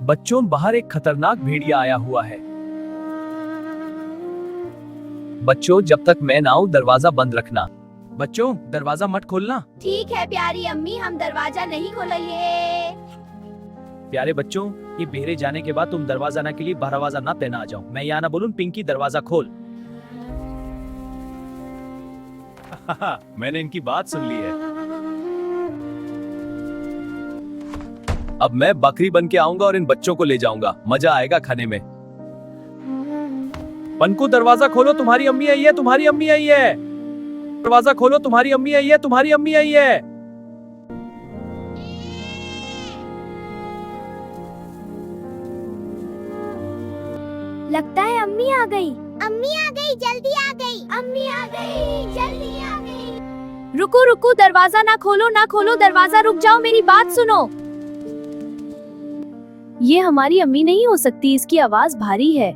बच्चों, बाहर एक खतरनाक भेड़िया आया हुआ है। बच्चों, जब तक मैं ना आऊं दरवाजा बंद रखना। बच्चों, दरवाजा मत खोलना। ठीक है प्यारी अम्मी, हम दरवाजा नहीं खोलेंगे। प्यारे बच्चों, ये बेहरे जाने के बाद तुम दरवाजा ना के लिए दरवाजा ना तेना आ जाओ। मैं यहाँ ना बोलूं पिंकी दरवाजा खोल। मैंने इनकी बात सुन ली है। अब मैं बकरी बन के आऊंगा और इन बच्चों को ले जाऊंगा। मजा आएगा खाने में। पनकू, दरवाजा खोलो, तुम्हारी अम्मी आई है, तुम्हारी अम्मी आई है। दरवाजा खोलो, तुम्हारी अम्मी आई है, तुम्हारी अम्मी आई है। लगता है अम्मी आ गई। अम्मी आ गई, जल्दी आ गई। अम्मी आ गई, जल्दी आ गई। रुको रुको, दरवाजा ना खोलो, ना खोलो दरवाजा, रुक जाओ, मेरी बात सुनो। ये हमारी अम्मी नहीं हो सकती, इसकी आवाज भारी है।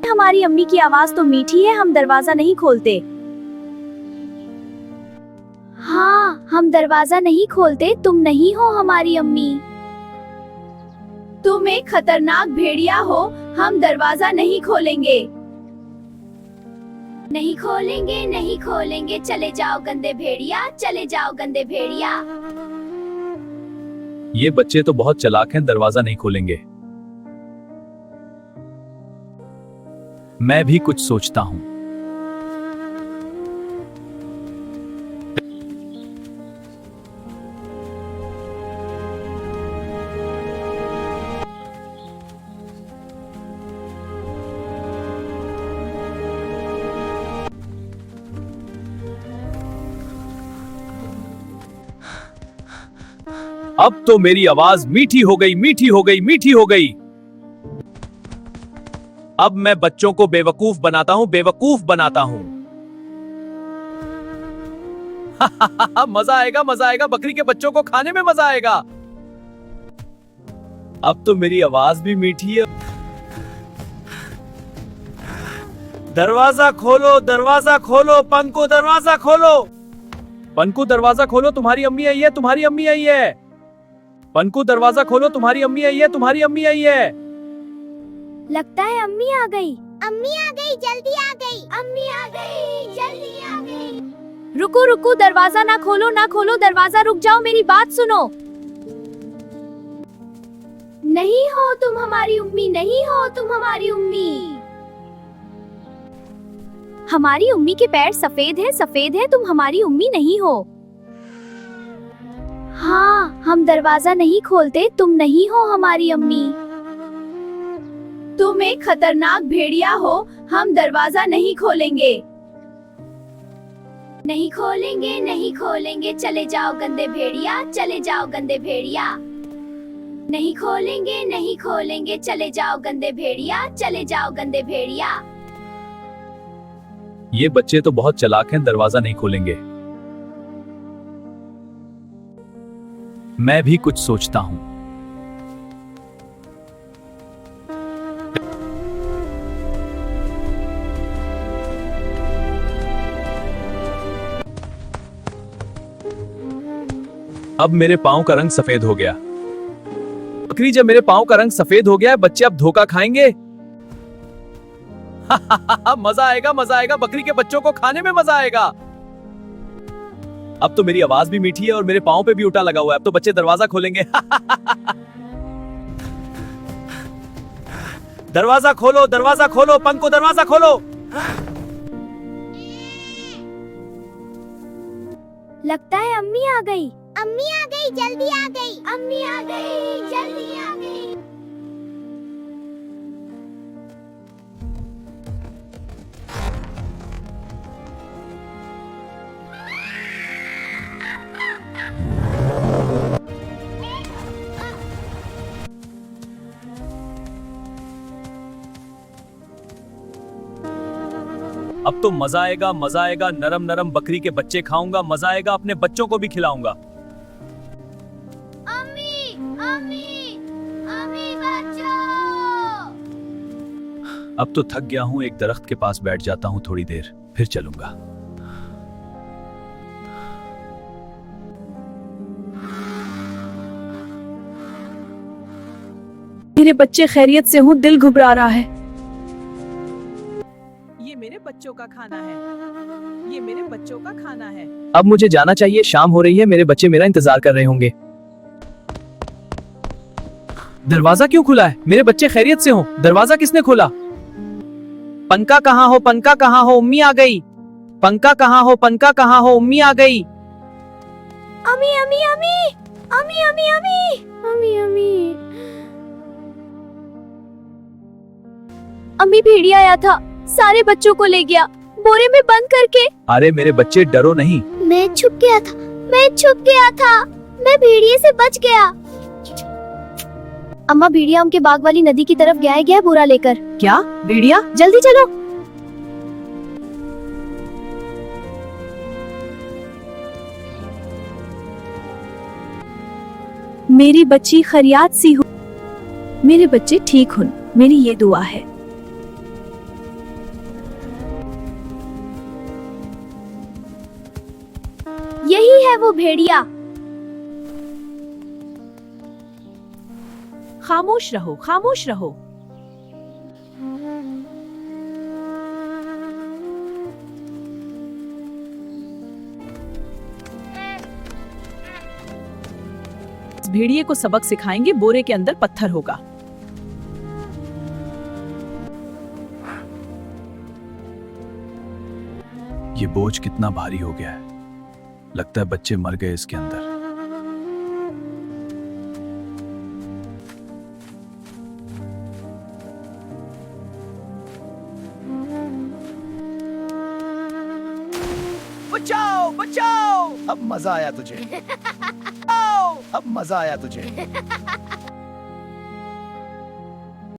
हमारी अम्मी की आवाज तो मीठी है, हम दरवाजा नहीं खोलते। हाँ, हम दरवाजा नहीं खोलते, तुम नहीं हो हमारी अम्मी। तुम एक खतरनाक भेड़िया हो, हम दरवाजा नहीं खोलेंगे। नहीं खोलेंगे, नहीं खोलेंगे, चले जाओ गंदे भेड़िया, चले जाओ गंदे भेड़िया। ये बच्चे तो बहुत चालाक हैं, दरवाजा नहीं खोलेंगे। मैं भी कुछ सोचता हूं। अब तो मेरी आवाज मीठी हो गई, मीठी हो गई, मीठी हो गई। अब मैं बच्चों को बेवकूफ बनाता हूं, बेवकूफ बनाता हूं। मजा आएगा, मजा आएगा, बकरी के बच्चों को खाने में मजा आएगा। अब तो मेरी आवाज भी मीठी है। दरवाजा खोलो, दरवाजा खोलो, पंकु दरवाजा खोलो। पंकु, दरवाजा खोलो, तुम्हारी अम्मी आई है, तुम्हारी अम्मी आई है। पंकु, दरवाजा खोलो, तुम्हारी अम्मी आई है, तुम्हारी अम्मी आई है। लगता है अम्मी आ गई। अम्मी आ गई, जल्दी आ गई। अम्मी आ गई, जल्दी आ गई। रुको रुको, दरवाजा ना खोलो, ना खोलो दरवाजा, रुक जाओ, मेरी बात सुनो। नहीं हो तुम हमारी उम्मी, नहीं हो तुम हमारी उम्मी। हमारी उम्मी के पैर सफेद है, सफेद है, तुम हमारी उम्मी नहीं हो। हाँ, हम दरवाजा नहीं खोलते, तुम नहीं हो हमारी अम्मी। तुम एक खतरनाक भेड़िया हो, हम दरवाजा नहीं खोलेंगे। नहीं खोलेंगे, नहीं खोलेंगे, चले जाओ गंदे भेड़िया, चले जाओ गंदे भेड़िया। नहीं खोलेंगे, नहीं खोलेंगे, चले जाओ गंदे भेड़िया, चले जाओ गंदे भेड़िया। ये बच्चे तो बहुत चालाक हैं, दरवाजा नहीं खोलेंगे। मैं भी कुछ सोचता हूं। अब मेरे पांव का रंग सफेद हो गया। बकरी, जब मेरे पांव का रंग सफेद हो गया है, बच्चे अब धोखा खाएंगे। मजा आएगा, मजा आएगा, बकरी के बच्चों को खाने में मजा आएगा। अब तो मेरी आवाज भी मीठी है और मेरे पांव पे भी उल्टा लगा हुआ है। अब तो बच्चे दरवाजा खोलेंगे। दरवाजा खोलो, दरवाजा खोलो, पंकु दरवाजा खोलो। लगता है अम्मी आ गई। अम्मी आ गई, जल्दी आ गई। अम्मी आ गई, जल्दी आ गई। अब तो मजा आएगा, मजा आएगा, नरम नरम बकरी के बच्चे खाऊंगा, मजा आएगा, अपने बच्चों को भी खिलाऊंगा। अम्मी, अम्मी, अम्मी बचाओ। अब तो थक गया हूं, एक दरख्त के पास बैठ जाता हूं थोड़ी देर, फिर चलूंगा। मेरे बच्चे खैरियत से हूँ, दिल घबरा रहा है। ये मेरे बच्चों का खाना है, ये मेरे बच्चों का खाना है। अब मुझे जाना चाहिए, शाम हो रही है, मेरे बच्चे मेरा इंतजार कर रहे होंगे। दरवाजा क्यों खुला है? मेरे बच्चे खैरियत से हो? दरवाजा किसने खोला? पंका कहाँ हो? पंका कहाँ हो? उम्मी आ गई। पंका कहाँ हो? पंका कहाँ हो? उम्मी आ गई। अम्मी अम्मी अम्मी अम्मी अम्मी अम्मी अम्मी अम्मी अम्मी भेड़िया आया था, सारे बच्चों को ले गया बोरे में बंद करके। अरे मेरे बच्चे डरो नहीं। मैं छुप गया था, मैं छुप गया था, मैं भेड़िए से बच गया। अम्मा भेड़िया उनके बाग वाली नदी की तरफ गया है बोरा लेकर। क्या भेड़िया? जल्दी चलो। मेरी बच्ची खैरियत सी हो, मेरे बच्चे ठीक हो, मेरी ये दुआ है। यही है वो भेड़िया। खामोश रहो, खामोश रहो। इस भेड़िए को सबक सिखाएंगे, बोरे के अंदर पत्थर होगा। ये बोझ कितना भारी हो गया है, लगता है बच्चे मर गए इसके अंदर। बचाओ बचाओ, अब मजा आया तुझे। अब मजा आया तुझे।